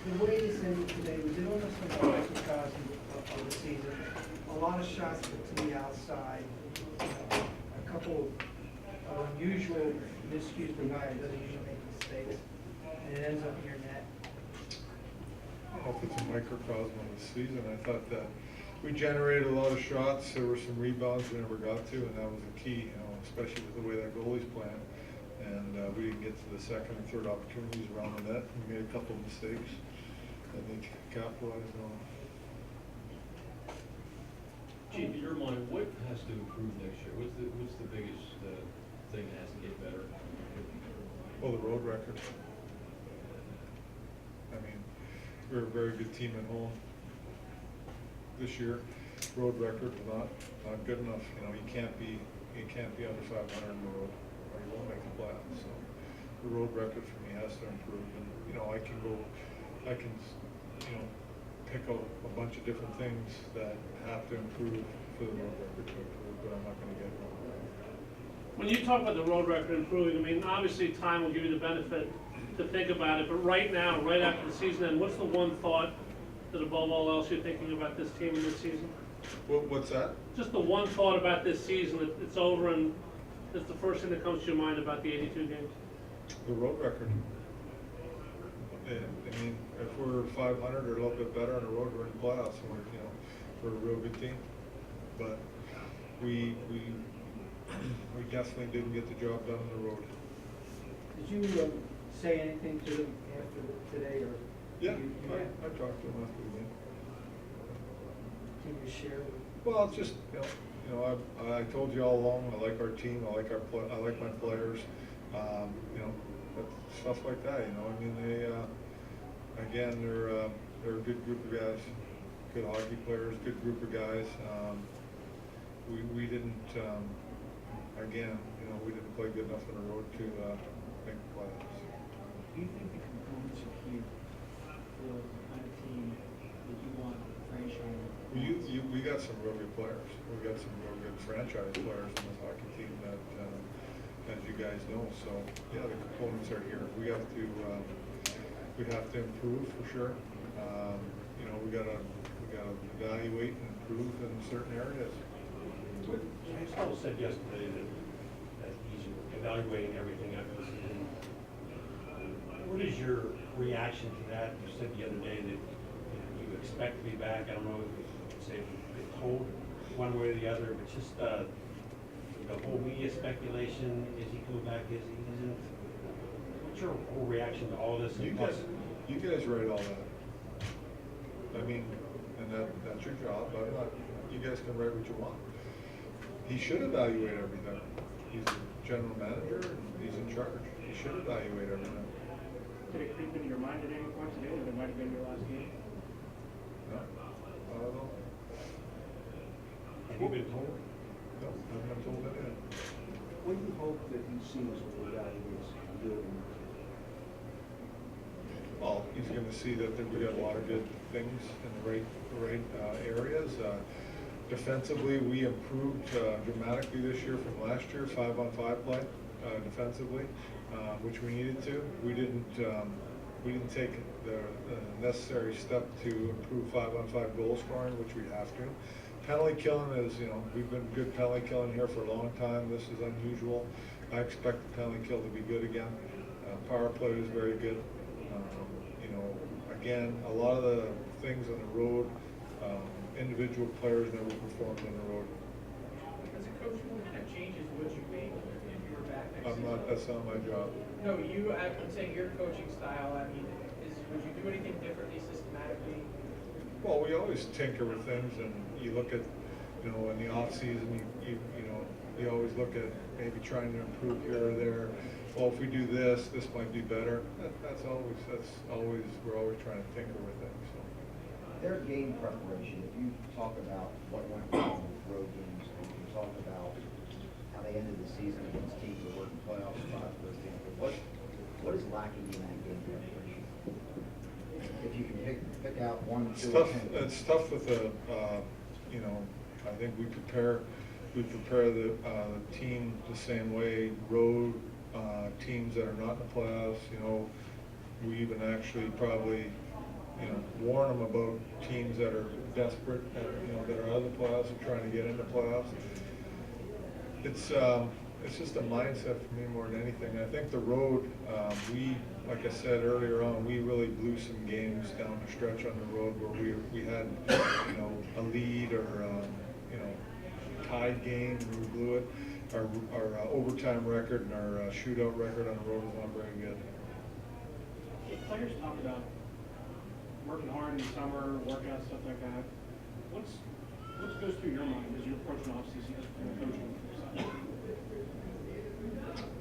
The way this ended today, we did almost a microcosm of the season. A lot of shots to the outside, a couple of unusual miscues, the guy doesn't usually make mistakes, and it ends up in your net. I don't know if it's a microcosm of the season. I thought that we generated a lot of shots. There were some rebounds we never got to, and that was the key, especially with the way that goalie's playing. And we didn't get to the second and third opportunities around the net. We made a couple of mistakes that they capitalized on. Chief, in your mind, what has to improve next year? What's the biggest thing that has to get better? Well, the road record. I mean, we're a very good team at home this year. Road record was not good enough. You can't be under 500 on the road, or you won't make the playoffs. So the road record for me has to improve. And I can pick out a bunch of different things that have to improve for the road record to improve, but I'm not going to get one. When you talk about the road record improving, I mean, obviously time will give you the benefit to think about it, but right now, right after the season end, what's the one thought that above all else you're thinking about this team and this season? What's that? Just the one thought about this season, that it's over, and it's the first thing that comes to your mind about the 82 games? The road record. I mean, if we're 500 or a little bit better on the road, we're in the playoffs, and we're a real good team. But we definitely didn't get the job done on the road. Did you say anything to them after today, or? Yeah, I I talked to him after the game. Can you share? Well, it's just, I told you all along, I like our team, I like my players, but stuff like that, I mean, again, they're a good group of guys, good hockey players, good group of guys. We didn't, again, we didn't play good enough on the road to make the playoffs. Do you think the components are here for the kind of team that you want to franchise? We got some real good players. We got some real good franchise players in this hockey team that, as you guys know. So yeah, the components are here. We have to improve for sure. We gotta evaluate and improve in certain areas. Aristotle said yesterday that he's evaluating everything after the season. What is your reaction to that? You said the other day that you expect to be back. I don't know if you say it's told one way or the other, but just the whole media speculation, is he coming back, is he isn't? What's your whole reaction to all this? You guys write all that. I mean, and that's your job. You guys can write what you want. He should evaluate everything. He's the general manager, and he's in charge. He should evaluate everything. Did it creep into your mind at any point today that it might have been your last game? No, I don't know. Have you been told? No, I haven't been told anything. What do you hope that he sees when he evaluates good and Well, he's going to see that we got a lot of good things in the right areas. Defensively, we improved dramatically this year from last year, 5-on-5 play defensively, which we needed to. We didn't take the necessary step to improve 5-on-5 goal scoring, which we have to. Penalty killing is, we've been good penalty killing here for a long time. This is unusual. I expect the penalty kill to be good again. Power play is very good. Again, a lot of the things on the road, individual players never performed on the road. As a coach, what kind of changes would you make if you were back next season? That's not my job. No, I'm saying your coaching style, would you do anything differently systematically? Well, we always tinker with things, and you look at, in the off season, you always look at maybe trying to improve here or there. Well, if we do this might be better. We're always trying to tinker with things. So. their game preparation? If you talk about what went wrong with road games, if you talk about how they ended the season against teams that were in playoff spots, for example, what is lacking in that game preparation? If you can pick out one, two, or 10. It's tough with the, I think we prepare the team the same way. Road teams that are not in the playoffs, we even actually probably you know, warn them about teams that are desperate, you know, that are out of the playoffs and trying to get into playoffs. It's just a mindset for me more than anything. I think the road, like I said earlier on, we really blew some games down the stretch on the road where we had, you know, a lead or, you know, tied game, and we blew it. Our overtime record and our shootout record on the road was not very good. If players talk about working hard in the summer, workouts, stuff like that, what goes through your mind as you're approaching off-season from a coaching side?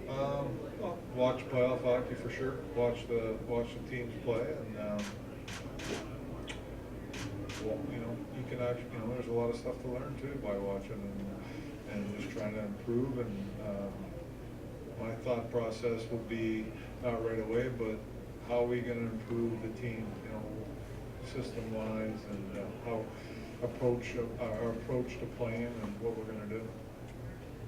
Well, watch playoff hockey for sure. Watch the teams play, and well, you know, you can actually, you know, there's a lot of stuff to learn too by watching and just trying to improve. And my thought process will be not right away, but how are we going to improve the team, you know, system-wise, and how our approach to playing and what we're going to do.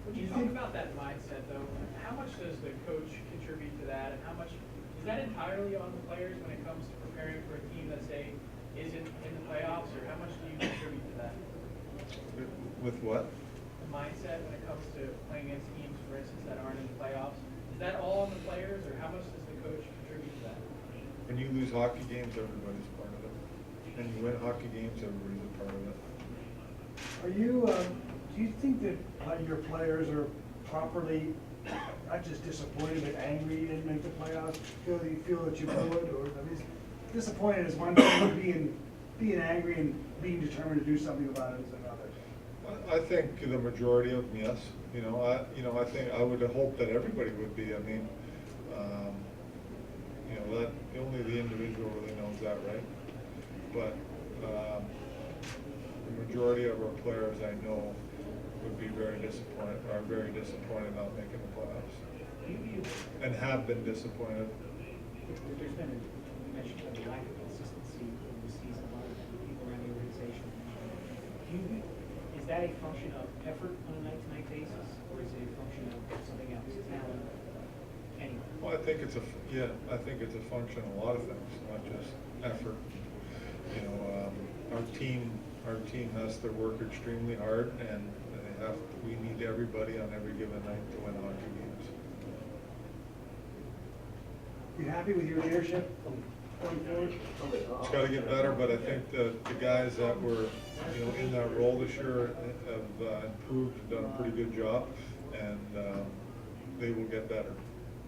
When you talk about that mindset, though, how much does the coach contribute to that, and how much is that entirely on the players when it comes to preparing for a team that, say, isn't in the playoffs, or how much do you contribute to that? With what? The mindset when it comes to playing against teams, for instance, that aren't in the playoffs, is that all on the players, or how much does the coach contribute to that? When you lose hockey games, everybody's part of it. And you win hockey games, everybody's a part of it. Are you, do you think that your players are properly, not just disappointed, but angry you didn't make the playoffs? Do you feel that you blew it, or, I mean, disappointed is one thing, being angry and being determined to do something about it is another? I think the majority of them, yes. You know, I think I would hope that everybody would be. I mean, you know, that only the individual really knows that, right? But the majority of our players I know would be very disappointed not making the playoffs, and have been disappointed. There's been, you mentioned a lack of consistency over the season, a lot of people around the organization. Is that a function of effort on a night-to-night basis, or is it a function of something else, talent, anyway? Well, I think it's a function of a lot of things, not just effort. You know, our team has to work extremely hard, and we need everybody on every given night to win hockey games. You happy with your leadership going forward? It's got to get better, but I think the guys that were, you know, in that role this year have improved, done a pretty good job, and they will get better.